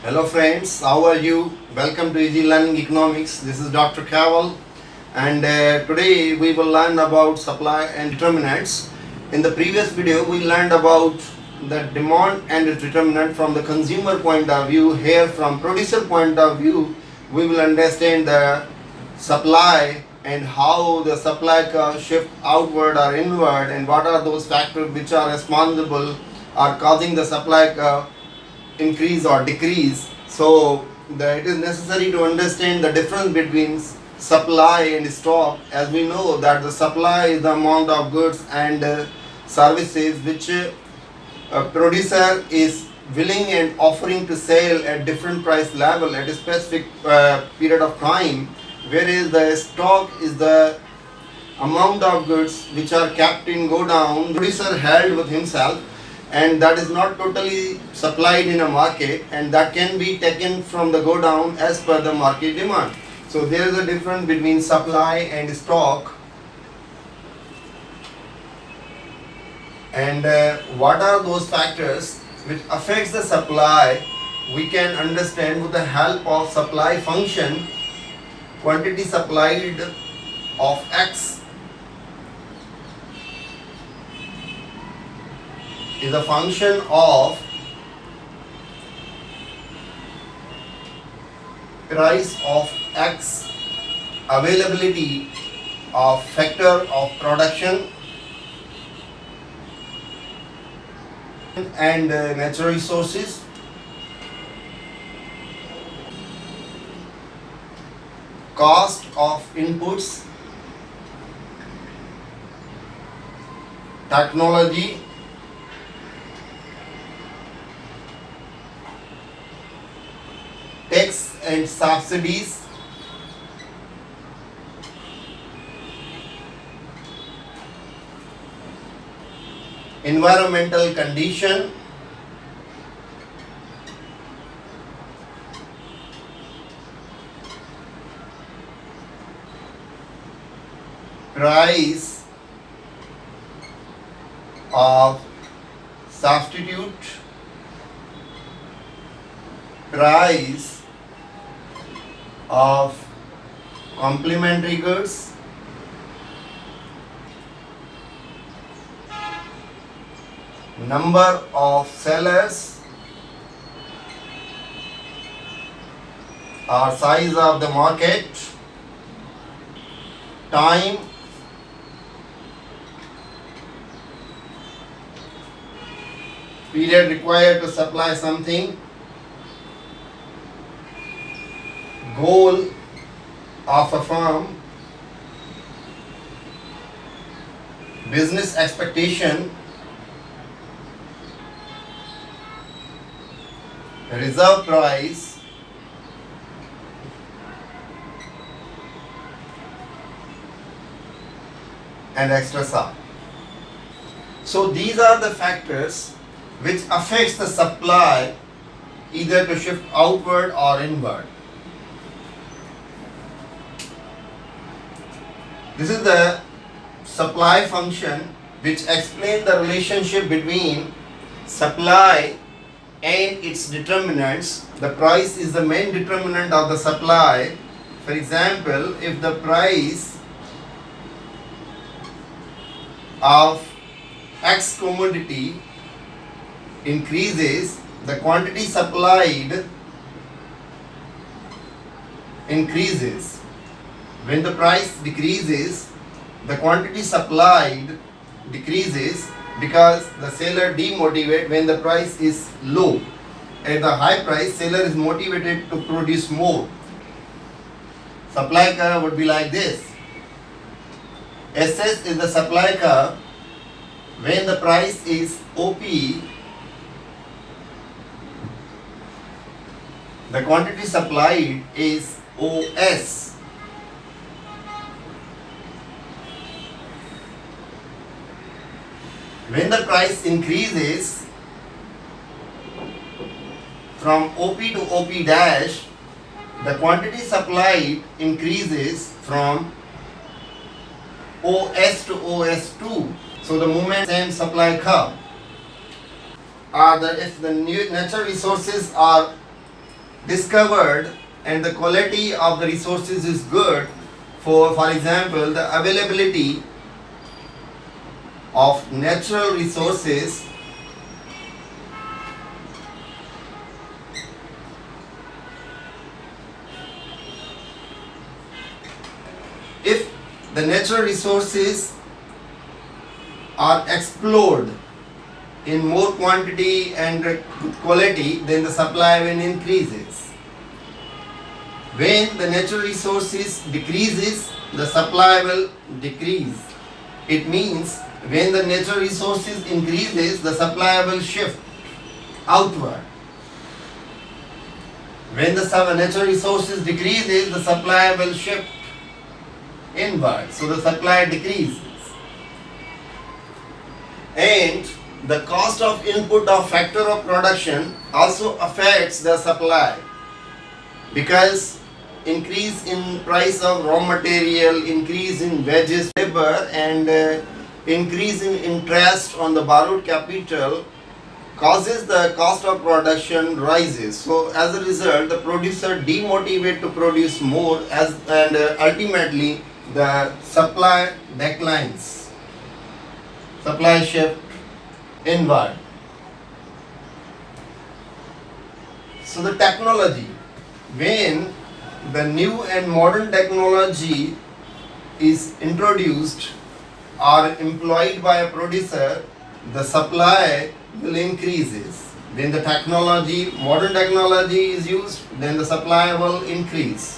Hello friends, how are you? Welcome to Easy Learning Economics. This is Dr. Caval, and today we will learn about supply and determinants. In the previous video we learned about the demand and its determinant from the consumer point of view. Here from producer point of view we will understand the supply and how the supply curve shift outward or inward, and what are those factors which are responsible or causing the supply curve increase or decrease. So it is necessary to understand the difference between supply and stock. As we know that the supply is the amount of goods and services which a producer is willing and offering to sell at different price level at a specific period of time, whereas the stock is the amount of goods which are kept in go down, producer held with himself, and that is not totally supplied in a market, and that can be taken from the go down as per the market demand. So there is a difference between supply and stock. And what are those factors which affects the supply? We can understand with the help of supply function. Quantity supplied of X is a function of price of X, availability of factor of production, and natural resources, cost of inputs, technology, tax and subsidies, environmental condition, price of substitute, price of complementary goods, number of sellers or size of the market, time, period required to supply something, goal of a firm, business expectation, reserve price, and extra sum. So these are the factors which affects the supply either to shift outward or inward. This is the supply function which explains the relationship between supply and its determinants. The price is the main determinant of the supply. For example, if the price of X commodity increases, the quantity supplied increases. When the price decreases, the quantity supplied decreases, because the seller demotivated when the price is low. At the high price, seller is motivated to produce more. Supply curve would be like this. SS is the supply curve. When the price is OP, the quantity supplied is OS. When the price increases from OP to OP dash, the quantity supplied increases from OS to OS2. So the movement same supply curve. If the new natural resources are discovered and the quality of the resources is good, for example, the availability of natural resources if the natural resources are explored in more quantity and quality, then the supply will increases. When the natural resources decreases, the supply will decrease. It means when the natural resources increases, the supply will shift outward. When the natural resources decreases, the supply will shift inward. So the supply decreases. And the cost of input of factor of production also affects the supply, because increase in price of raw material, increase in wages, labor, and increase in interest on the borrowed capital causes the cost of production rises. So as a result, the producer demotivated to produce more, and ultimately the supply declines. Supply shift inward. So the technology, when the new and modern technology is introduced or employed by a producer, the supply will increases. When the modern technology is used, then the supply will increase.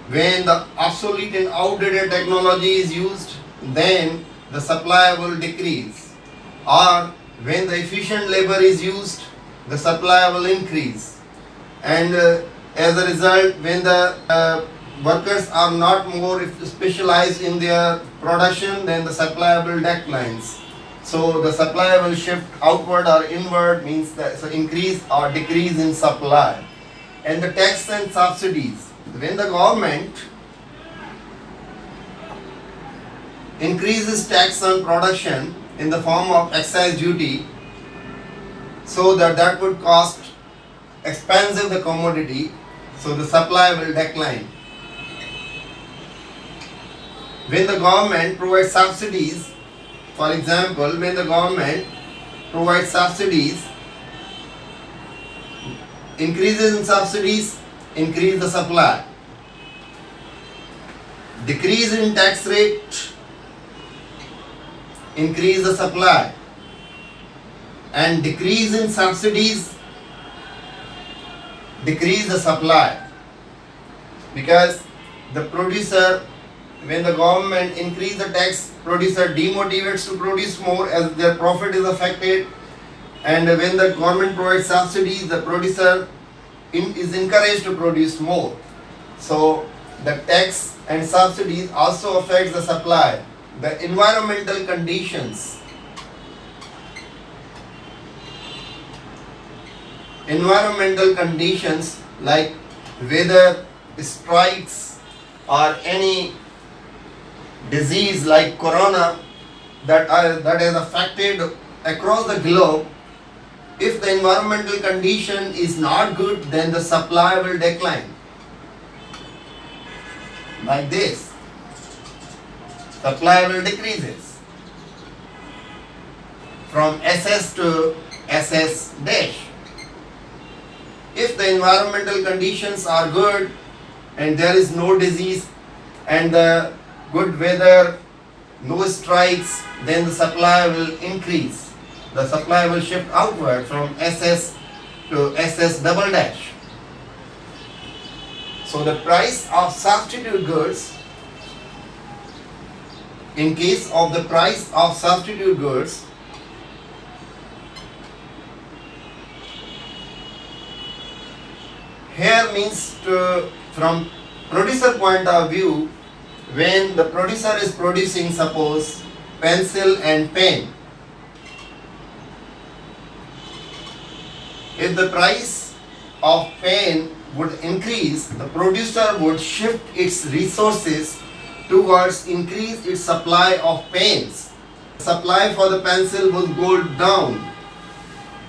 When the obsolete and outdated technology is used, then the supply will decrease. Or when the efficient labor is used, the supply will increase. And as a result, when the workers are not more specialized in their production, then the supply will declines. So the supply will shift outward or inward, means that so increase or decrease in supply. And the tax and subsidies, when the government increases tax on production in the form of excise duty, so that would cost expensive the commodity, so the supply will decline. When the government provides subsidies, for example, when the government provides subsidies, increases in subsidies increase the supply. Decrease in tax rate increase the supply. And decrease in subsidies decrease the supply, because the producer, when the government increase the tax, producer demotivates to produce more as their profit is affected. And when the government provides subsidies, the producer is encouraged to produce more. So the tax and subsidies also affects the supply. The environmental conditions, like weather strikes or any disease like corona that has affected across the globe, if the environmental condition is not good, then the supply will decline. Like this, supply will decreases from SS to SS dash. If the environmental conditions are good and there is no disease and the good weather, no strikes, then the supply will increase. The supply will shift outward from SS to SS double dash. So the price of substitute goods, in case of the price of substitute goods, here means from producer point of view, when the producer is producing, suppose, pencil and pen, if the price of pen would increase, the producer would shift its resources towards increase its supply of pens. Supply for the pencil would go down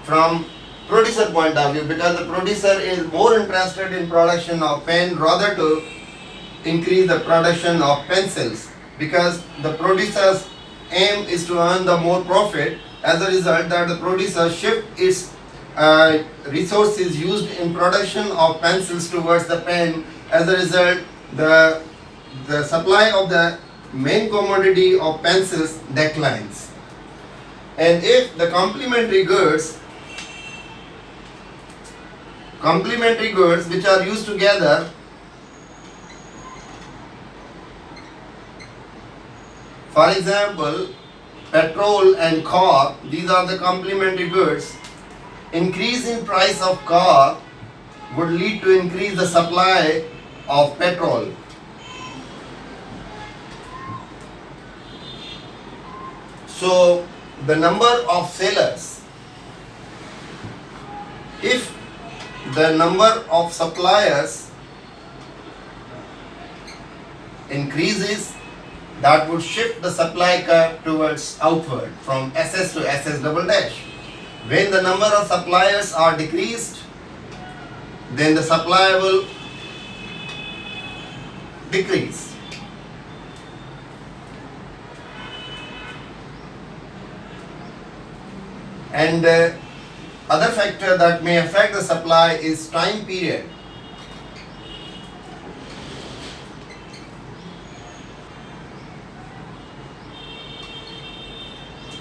from producer point of view, because the producer is more interested in production of pen rather to increase the production of pencils, because the producer's aim is to earn the more profit. As a result, that the producer shift its resources used in production of pencils towards the pen. As a result, the supply of the main commodity of pencils declines. And if the complementary goods which are used together, for example, petrol and car, these are the complementary goods. Increase in price of car would lead to increase the supply of petrol. So the number of sellers, if the number of suppliers increases, that would shift the supply curve towards outward from SS to SS double dash. When the number of suppliers are decreased, then the supply will decrease. And other factor that may affect the supply is time period.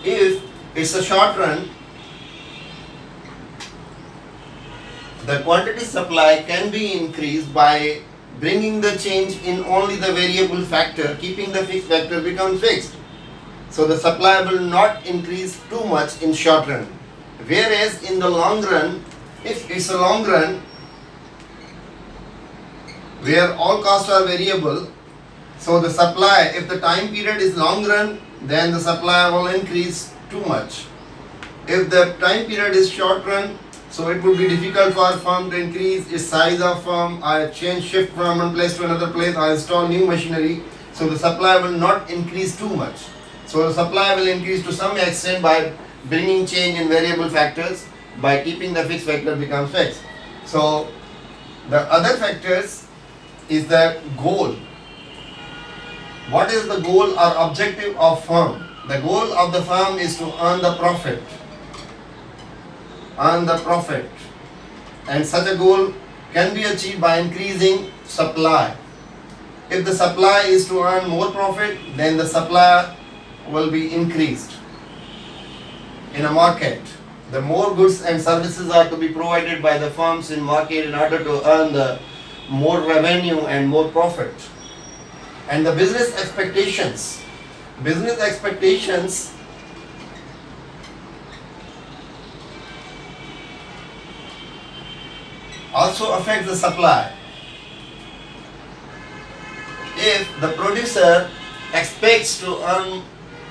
If it's a short run, the quantity supply can be increased by bringing the change in only the variable factor, keeping the fixed factor become fixed. So the supply will not increase too much in short run. Whereas in the long run, if it's a long run where all costs are variable, so the supply, if the time period is long run, then the supply will increase too much. If the time period is short run, so it would be difficult for a firm to increase its size of firm, I shift from one place to another place, I install new machinery, so the supply will not increase too much. So the supply will increase to some extent by bringing change in variable factors, by keeping the fixed factor becomes fixed. So the other factors is the goal. What is the goal or objective of firm? The goal of the firm is to earn the profit. Earn the profit. And such a goal can be achieved by increasing supply. If the supply is to earn more profit, then the supply will be increased. In a market, the more goods and services are to be provided by the firms in market in order to earn the more revenue and more profit. And the business expectations also affect the supply. If the producer expects to earn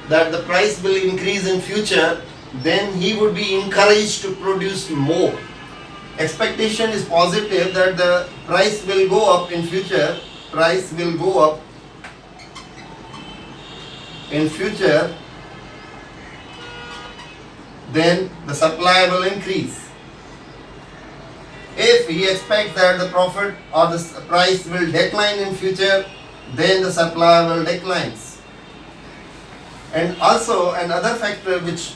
that the price will increase in future, then he would be encouraged to produce more. Expectation is positive that the price will go up in future, then the supply will increase. If he expects that the profit or the price will decline in future, then the supply will decline. And also another factor which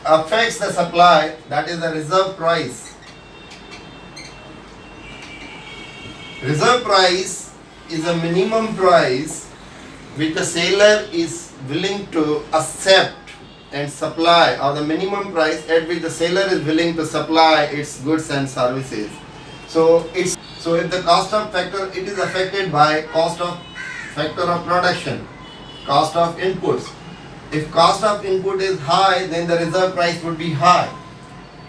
affects the supply, that is the reserve price. Reserve price is a minimum price which the seller is willing to accept and supply, or the minimum price at which the seller is willing to supply its goods and services. So if the cost of factor, it is affected by cost of factor of production, cost of inputs. If cost of input is high, then the reserve price would be high.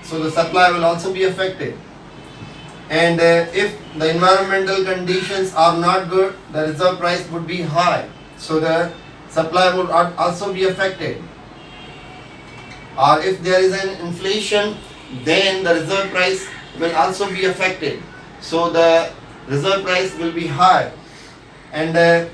So the supply will also be affected. And if the environmental conditions are not good, the reserve price would be high. So the supply would also be affected. Or if there is an inflation, then the reserve price will also be affected. So the reserve price will be high. And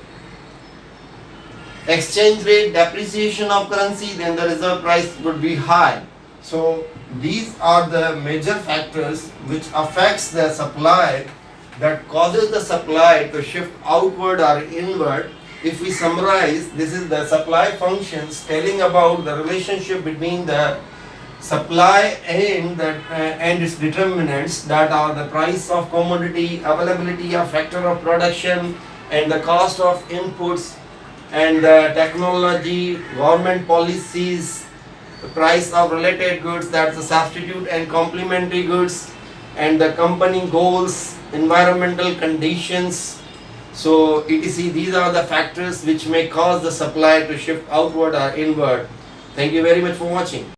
exchange rate depreciation of currency, then the reserve price would be high. So these are the major factors which affects the supply, that causes the supply to shift outward or inward. If we summarize, this is the supply functions telling about the relationship between the supply and its determinants, that are the price of commodity, availability of factor of production, and the cost of inputs, and the technology, government policies, the price of related goods, that's the substitute and complementary goods, and the company goals, environmental conditions. So etc. These are the factors which may cause the supply to shift outward or inward. Thank you very much for watching.